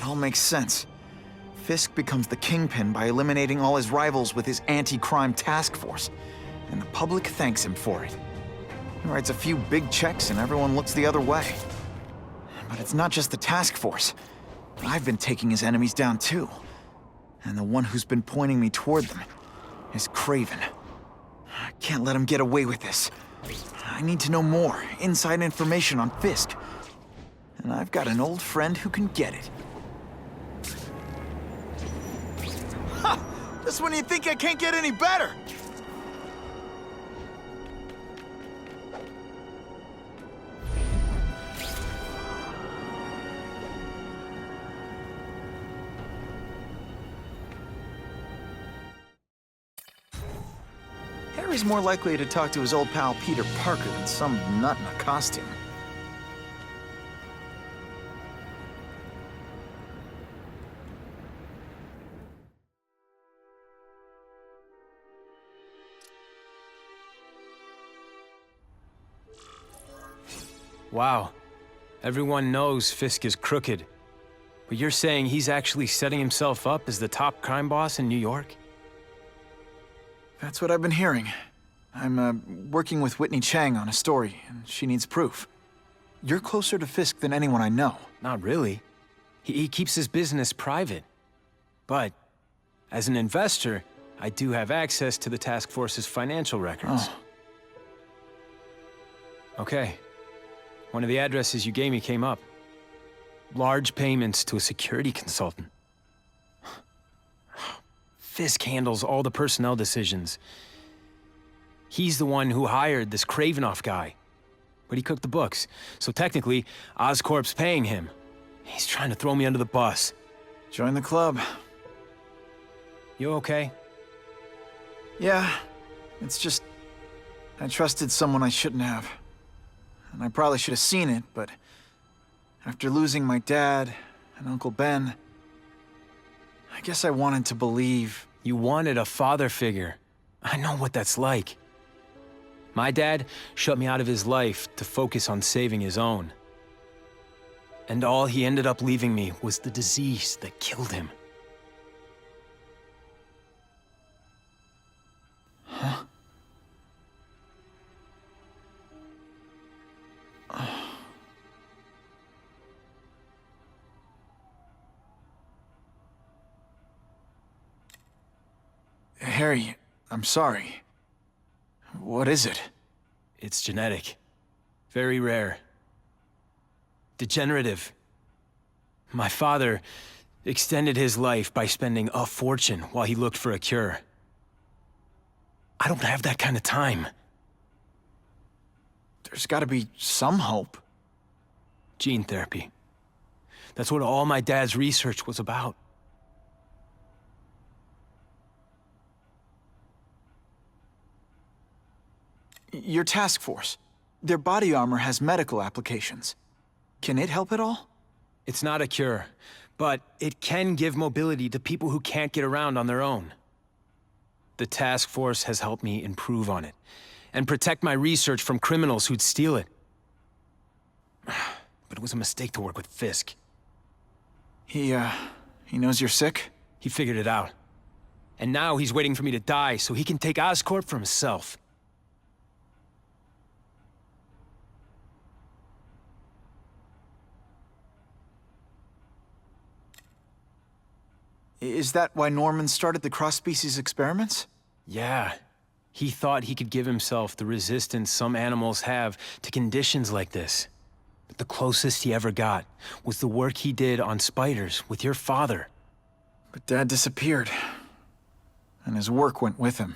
all makes sense. Fisk becomes the kingpin by eliminating all his rivals with his anti-crime task force, and the public thanks him for it. He writes a few big checks and everyone looks the other way. But it's not just the task force. I've been taking his enemies down too. And the one who's been pointing me toward them is Kraven. I can't let him get away with this. I need to know more, inside information on Fisk. And I've got an old friend who can get it. Ha! Just when you think I can't get any better! Harry's more likely to talk to his old pal Peter Parker than some nut in a costume. Wow. Everyone knows Fisk is crooked. But you're saying he's actually setting himself up as the top crime boss in New York? That's what I've been hearing. I'm working with Whitney Chang on a story, and she needs proof. You're closer to Fisk than anyone I know. Not really. He keeps his business private. But, as an investor, I do have access to the task force's financial records. Oh. Okay. One of the addresses you gave me came up. Large payments to a security consultant. Fisk handles all the personnel decisions. He's the one who hired this Kravinoff guy. But he cooked the books, so technically, Oscorp's paying him. He's trying to throw me under the bus. Join the club. You okay? Yeah, it's just... I trusted someone I shouldn't have. And I probably should have seen it, but... after losing my dad and Uncle Ben... I guess I wanted to believe... You wanted a father figure. I know what that's like. My dad shut me out of his life to focus on saving his own. And all he ended up leaving me was the disease that killed him. Huh? Harry, I'm sorry. What is it? It's genetic. Very rare. Degenerative. My father extended his life by spending a fortune while he looked for a cure. I don't have that kind of time. There's gotta be some hope. Gene therapy. That's what all my dad's research was about. Your task force. Their body armor has medical applications. Can it help at all? It's not a cure, but it can give mobility to people who can't get around on their own. The task force has helped me improve on it, and protect my research from criminals who'd steal it. But it was a mistake to work with Fisk. He knows you're sick? He figured it out. And now he's waiting for me to die so he can take Oscorp for himself. Is that why Norman started the cross-species experiments? Yeah. He thought he could give himself the resistance some animals have to conditions like this. But the closest he ever got was the work he did on spiders with your father. But Dad disappeared. And his work went with him.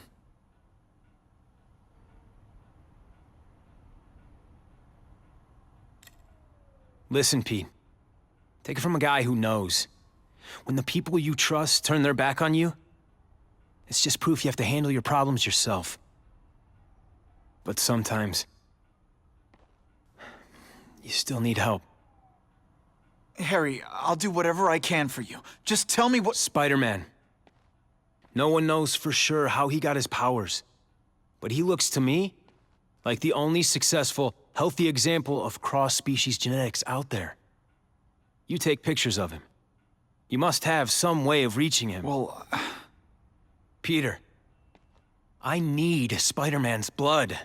Listen, Pete. Take it from a guy who knows. When the people you trust turn their back on you, it's just proof you have to handle your problems yourself. But sometimes, you still need help. Harry, I'll do whatever I can for you. Just tell me what— Spider-Man. No one knows for sure how he got his powers. But he looks to me like the only successful, healthy example of cross-species genetics out there. You take pictures of him. You must have some way of reaching him. Well, Peter, I need Spider-Man's blood.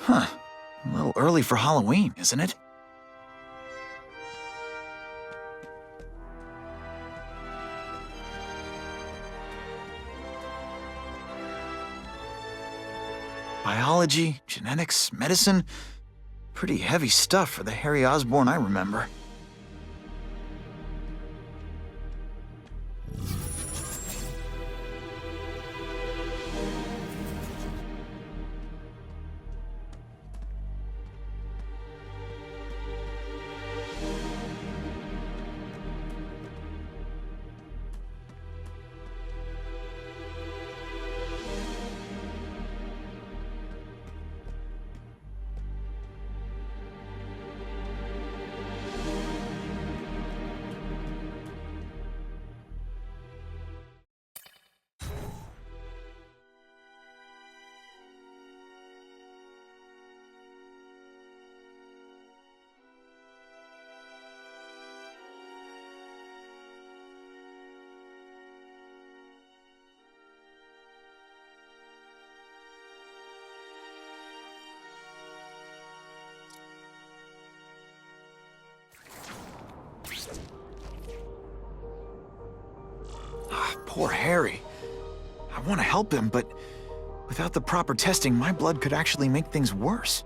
huh. A little early for Halloween, isn't it? Biology, genetics, medicine. Pretty heavy stuff for the Harry Osborn I remember. Poor Harry. I want to help him, but without the proper testing, my blood could actually make things worse.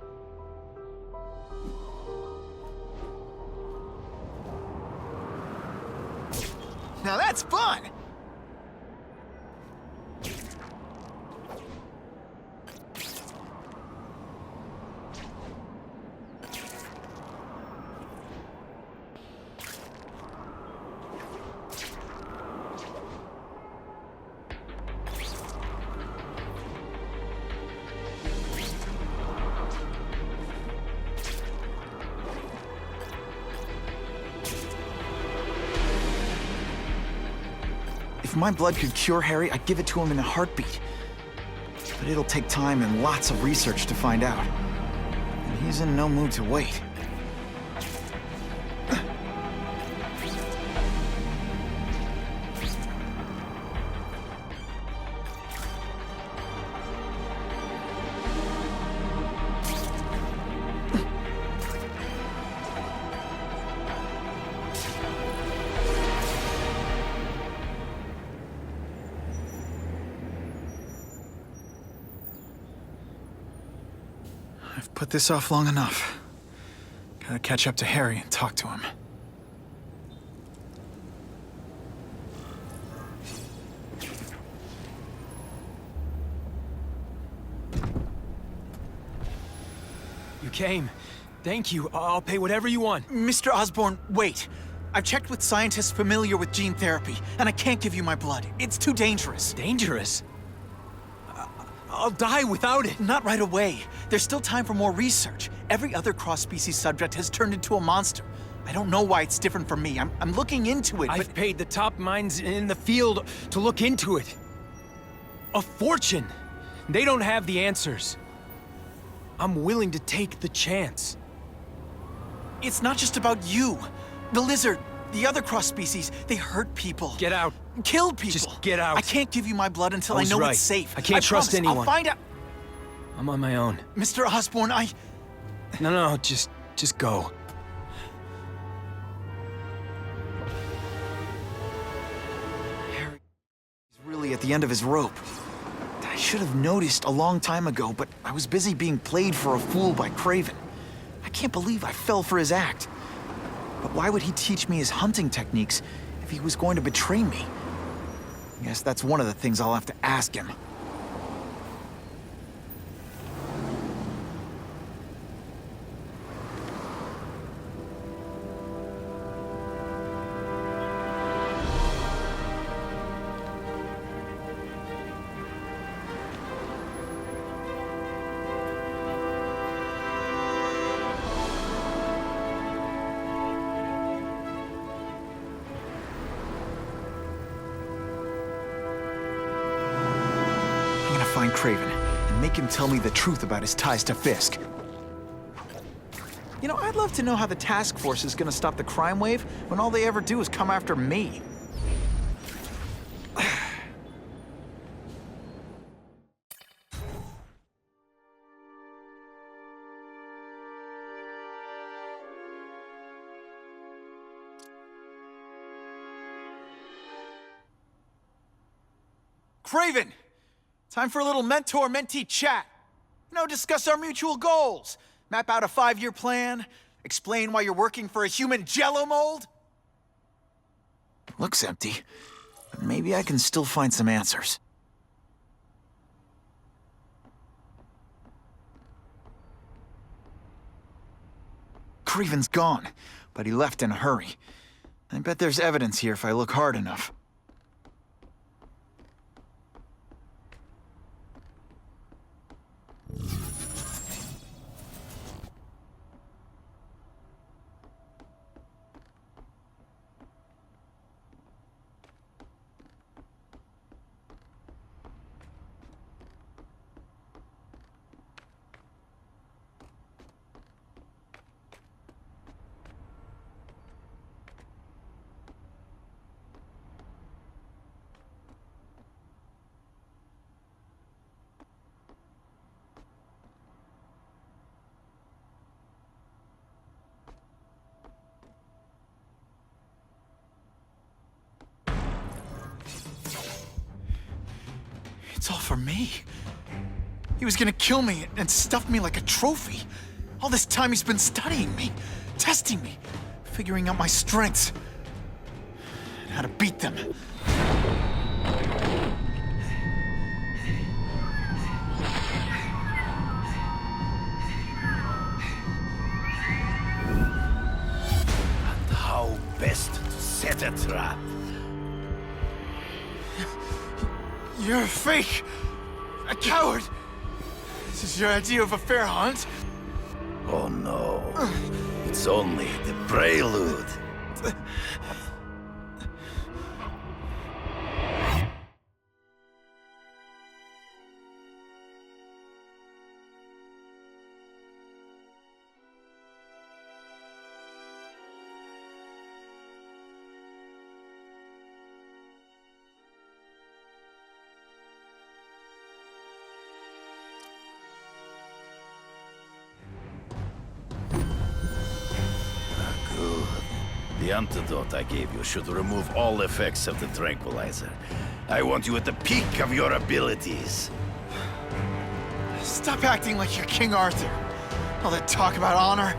Now that's fun! If my blood could cure Harry, I'd give it to him in a heartbeat. But it'll take time and lots of research to find out. And he's in no mood to wait. I've put this off long enough. Gotta catch up to Harry and talk to him. You came. Thank you. I'll pay whatever you want. Mr. Osborn, wait. I've checked with scientists familiar with gene therapy, and I can't give you my blood. It's too dangerous. Dangerous? I'll die without it. Not right away. There's still time for more research. Every other cross-species subject has turned into a monster. I don't know why it's different from me. I'm looking into it, I've paid the top minds in the field to look into it. A fortune. They don't have the answers. I'm willing to take the chance. It's not just about you. The lizard, the other cross-species, they hurt people. Get out. Kill people. Just get out. I can't give you my blood until I was know right. it's safe. I can't trust promise. anyone. I'll find out. I'm on my own. Mr. Osborn, No, just go. Harry is really at the end of his rope. I should have noticed a long time ago, but I was busy being played for a fool by Craven. I can't believe I fell for his act. But why would he teach me his hunting techniques if he was going to betray me? I guess that's one of the things I'll have to ask him. find Craven and make him tell me the truth about his ties to Fisk. You know, I'd love to know how the task force is gonna stop the crime wave when all they ever do is come after me. Craven! Time for a little mentor-mentee chat. You know, discuss our mutual goals. Map out a 5-year plan. Explain why you're working for a human jello mold. Looks empty, but maybe I can still find some answers. Craven's gone, but he left in a hurry. I bet there's evidence here if I look hard enough. It's all for me. He was gonna kill me and stuff me like a trophy. All this time he's been studying me, testing me, figuring out my strengths, and how to beat them. And how best to set a trap. You're a fake! A coward! This is your idea of a fair hunt? Oh no. It's only the prelude. The antidote I gave you should remove all effects of the tranquilizer. I want you at the peak of your abilities. Stop acting like you're King Arthur. All that talk about honor.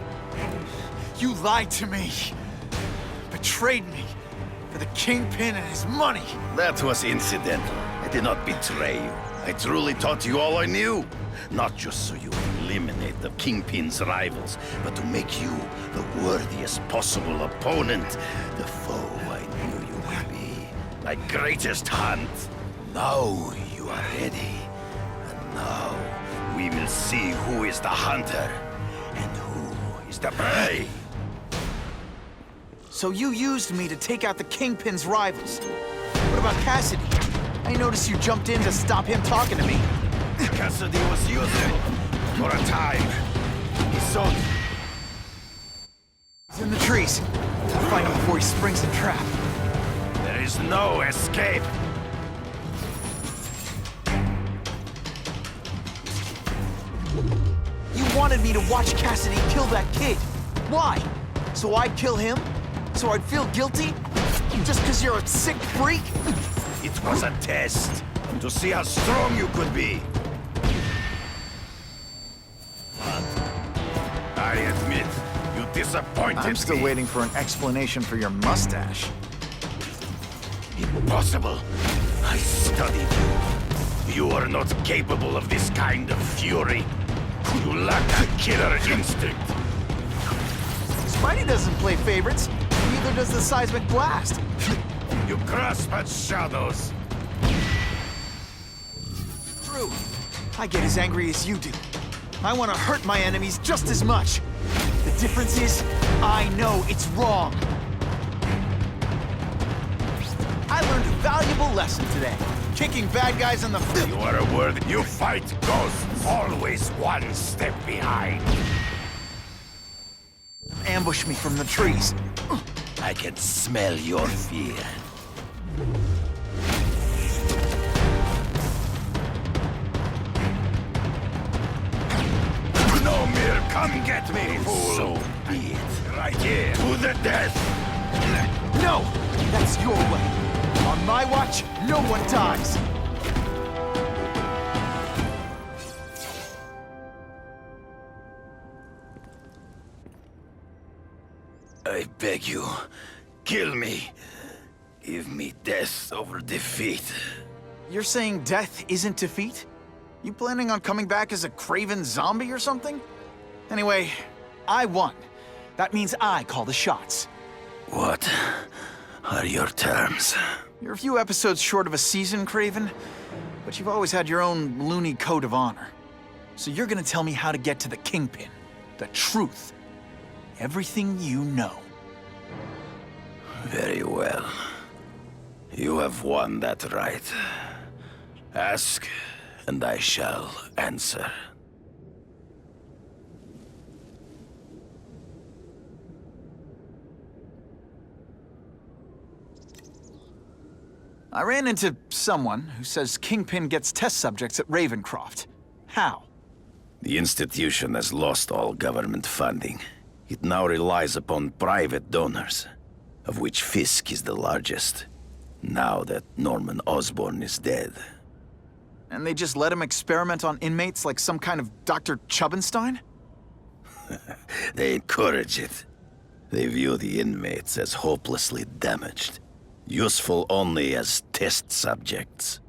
You lied to me. Betrayed me. For the Kingpin and his money. That was incidental. I did not betray you. I truly taught you all I knew. Not just so you would eliminate the Kingpin's rivals, but to make you the worthiest possible opponent. The foe I knew you would be. My greatest hunt. Now you are ready. And now we will see who is the hunter and who is the prey. So you used me to take out the Kingpin's rivals. What about Cassidy? I noticed you jumped in to stop him talking to me. Cassidy was using for a time. He saw... He's in the trees. I'll find him before he springs the trap. There is no escape. You wanted me to watch Cassidy kill that kid. Why? So I'd kill him? So I'd feel guilty? Just because you're a sick freak? It was a test to see how strong you could be. But I admit, you disappointed me. I'm still waiting for an explanation for your mustache. Impossible. I studied you. You are not capable of this kind of fury. You lack a killer instinct. Spidey doesn't play favorites. Neither does the seismic blast. You grasp at shadows. True. I get as angry as you do. I want to hurt my enemies just as much. The difference is, I know it's wrong. I learned a valuable lesson today. kicking bad guys in the... You are a word. You fight ghosts. Always one step behind. Ambush me from the trees. I can smell your fear. No, Mir, come get me, fool. So be it. Right here. To the death. No! That's your way. On my watch, no one dies. I beg you, kill me. Give me death over defeat. You're saying death isn't defeat? You planning on coming back as a craven zombie or something? Anyway, I won. That means I call the shots. What are your terms? You're a few episodes short of a season, Craven, but you've always had your own loony code of honor. So you're gonna tell me how to get to the Kingpin, the truth. Everything you know. Very well. You have won that right. Ask, and I shall answer. I ran into someone who says Kingpin gets test subjects at Ravencroft. How? The institution has lost all government funding. It now relies upon private donors, of which Fisk is the largest, now that Norman Osborn is dead. And they just let him experiment on inmates like some kind of Dr. Chubbenstein? They encourage it. They view the inmates as hopelessly damaged, useful only as test subjects.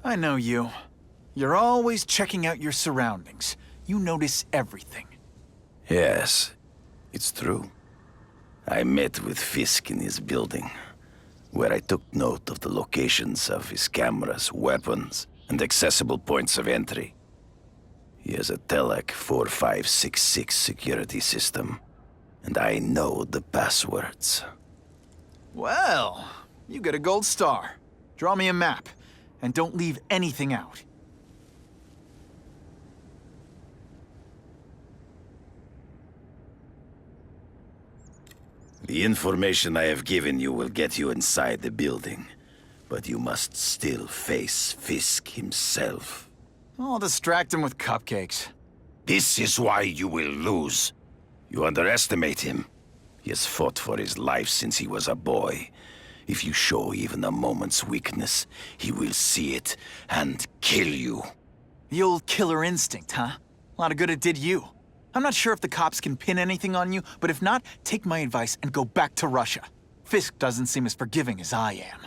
I know you. You're always checking out your surroundings. You notice everything. Yes, it's true. I met with Fisk in his building, where I took note of the locations of his cameras, weapons, and accessible points of entry. He has a Telec 4566 security system, and I know the passwords. Well, you get a gold star. Draw me a map, and don't leave anything out. The information I have given you will get you inside the building, but you must still face Fisk himself. I'll distract him with cupcakes. This is why you will lose. You underestimate him. He has fought for his life since he was a boy. If you show even a moment's weakness, he will see it and kill you. The old killer instinct, huh? A lot of good it did you. I'm not sure if the cops can pin anything on you, but if not, take my advice and go back to Russia. Fisk doesn't seem as forgiving as I am.